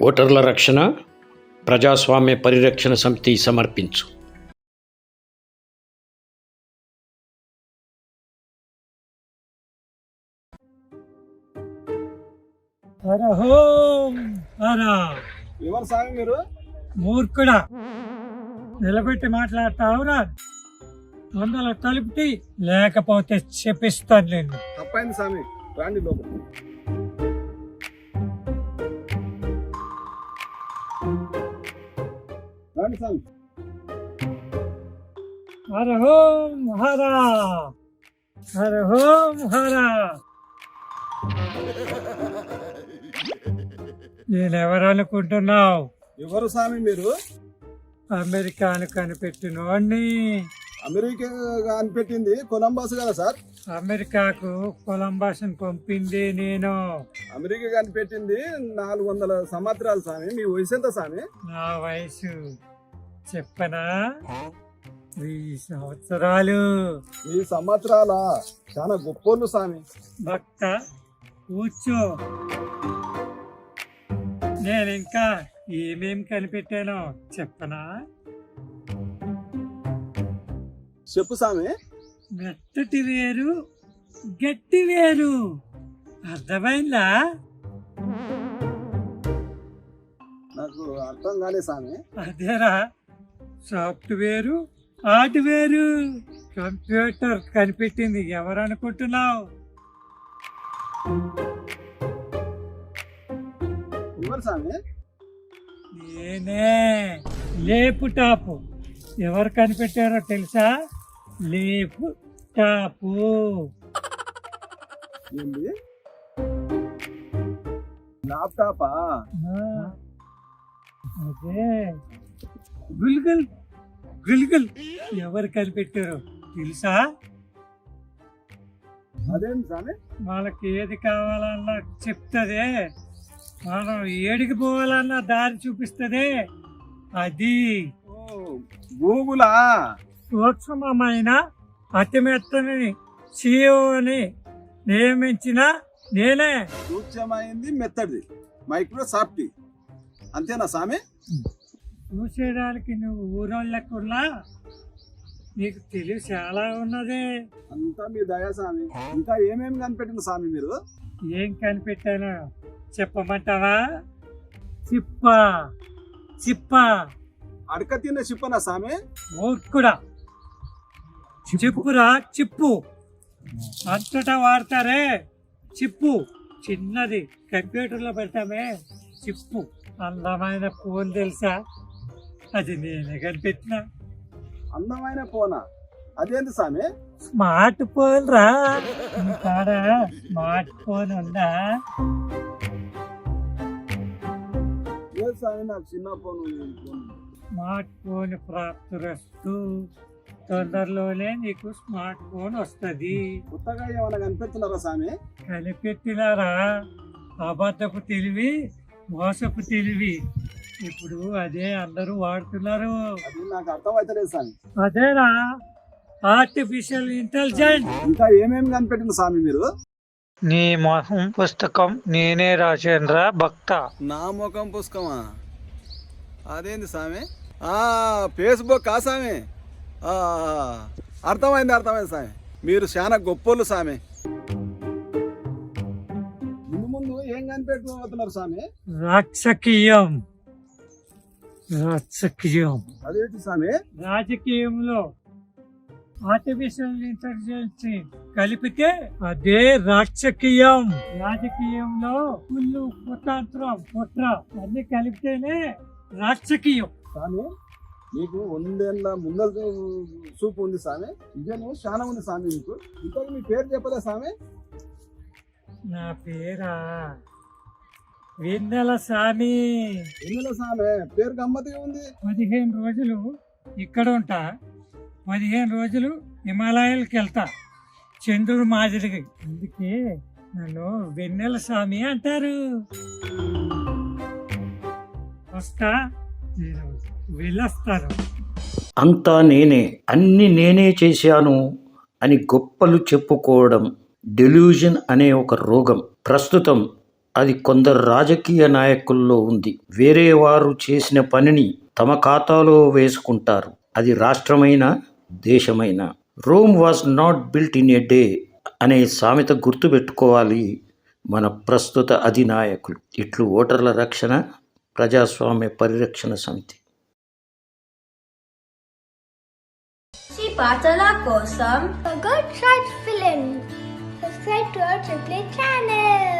ఓటర్ల రక్షణ ప్రజాస్వామ్య పరిరక్షణ సమితి సమర్పించు. ఎవరు సామి మీరు? మూర్ఖుడా, నిలబెట్టి మాట్లాడతావురా? వందల తలుపుటి, లేకపోతే చెప్పిస్తాను నేను. తప్పైంది సామి, రాండి లోపల. రాండి సామి. హర హోం హర, హర హోం హర. నేనెవరనుకుంటున్నావు? ఎవరు సామి మీరు? అమెరికాను కనిపెట్టినోడిని. అమెరికా అనిపెట్టింది కొలంబస్ కదా సార్? అమెరికాకు కొలంబస్ని పంపింది నేను. అమెరికా కనిపెట్టింది 400 సంవత్సరాలు సామి. మీ వయసు ఎంత సామి? నా వయసు చెప్పనా? 3 సంవత్సరాలు. ఈ సంవత్సరాల చాలా గొప్పోళ్ళు సామి. భక్త కూర్చో. నేను ఇంకా ఏమేం కనిపెట్టానో చెప్పనా? చెప్పు సామి. మెత్తటి వేరు, గట్టి వేరు. అర్థమైందా? నాకు అర్థం కాలే సామి. అదేరా, సాఫ్ట్వేరు, హార్డ్వేరు. కంప్యూటర్ కనిపెట్టింది ఎవరు అనుకుంటున్నావు? ఎవరు సామి? నేనే. లేపు టాపు. ఎవరు కనిపెట్టారో తెలుసా? లేపు టాపు. ఏంది? ల్యాప్టాపా? అదే. గుల్గుల్ గుల్గుల్ ఎవరు కనిపెట్టారో తెలుసా? అదేంటి సామి? వాళ్ళకి ఏది కావాలన్నా చెప్తదే, మనం ఏడికి పోవాలన్నా దారి చూపిస్తదే. అది గూగులా? సూక్ష్మమైన అతిమెత్తని CEO నియమించిన నేనే. సూక్ష్మమైంది మెత్తడిది మైక్రోసాఫ్ట్. అంతేనా సామి? చూసేదానికి నువ్వు ఊరోళ్ళకున్నా నీకు తెలివి చాలా ఉన్నది. అంతా మీ దయా సామి. ఇంకా ఏమేమి కనిపెట్టిన సామి మీరు? ఏం కనిపెట్టానో చెప్పమంటావా? చిప్ప. చిప్ప. అడక తిన్న చిప్పనా సామి? మూర్ఖుడా, చిప్పురా, చిప్పు. అంతటా వాడతారే చిప్పు. చిన్నది కంప్యూటర్లో పెడతామే చిప్పు. అందమైన ఫోన్ తెలుసా? అది నేనే కనిపెట్టిన. అందమైన ఫోనా? అదేంటి సామి? స్మార్ట్ ఫోన్ రా. కాడ స్మార్ట్ ఫోన్ ఉందా? లేదు సామి, నాకు చిన్న ఫోన్. Smart phone ప్రాప్తిరస్తు. తొందరలోనే నీకు స్మార్ట్ ఫోన్ వస్తుంది. కొత్తగా ఏమైనా కనిపెడుతున్నారా సామి? కనిపెట్టినారా? అబద్ధపు తెలివి, మోసపు తెలివి. ఇప్పుడు అదే అందరూ వాడుతున్నారు. అది నాకు అర్థం అవుతలేదు సామి. అదేరా ఆర్టిఫిషియల్ ఇంటెలిజెన్స్. ఇంకా ఏమేమి కనిపెట్టిన సామి మీరు? నీ మొహం పుస్తకం నేనే రాశానురా భక్త. నా ముఖం పుస్తకమా? అదేంది సామి? ఫేస్బుక్ ఆ సామి? అర్థమైంది సామి. మీరు చాలా గొప్పోళ్ళు సామి. ముందు ఏం కనిపెట్టుకోబోతున్నారు సామి? రాజకీయం. రాజకీయం అదేంటి సామి? రాజకీయంలో ఆర్టిఫిషియల్ ఇంటెలిజెన్స్ కలిపితే అదే రాజకీయం. రాజకీయంలో కుళ్ళు, కుతంత్రం, కుట్ర అన్ని కలిపితేనే రాజకీయం. సామి మీకు 100 ఏళ్ళ ముందర చూపు ఉంది సామి. ఇదేమో చాలా ఉంది సామి మీకు. ఇంకా మీ పేరు చెప్పలే సామి? నా పేరా వెన్నెల స్వామి. వెన్నెల సామి పేరు గమ్మత్తుగా ఉంది. 15 రోజులు ఇక్కడ ఉంటా, 15 రోజులు హిమాలయాలకు వెళ్తా చంద్రుడు మాదిరిగా. అందుకే నన్ను వెన్నెల స్వామి అంటారు. వస్తా, నేను వెళ్ళొస్తాను. అంతా నేనే, అన్ని నేనే చేశాను అని గొప్పలు చెప్పుకోవడం డెల్యూజన్ అనే ఒక రోగం ప్రస్తుతం అది కొందరు రాజకీయ నాయకుల్లో ఉంది. వేరే వారు చేసిన పనిని తమ ఖాతాలో వేసుకుంటారు. అది రాష్ట్రమైనా దేశమైనా. Rome was not built in a day అనే సామెత గుర్తుపెట్టుకోవాలి మన ప్రస్తుత అధినాయకులు. ఇట్లు ఓటర్ల రక్షణ, ప్రజాస్వామ్య పరిరక్షణ సమితి. పాటల కోసం Good Shot Film. Subscribe to our AAA channel.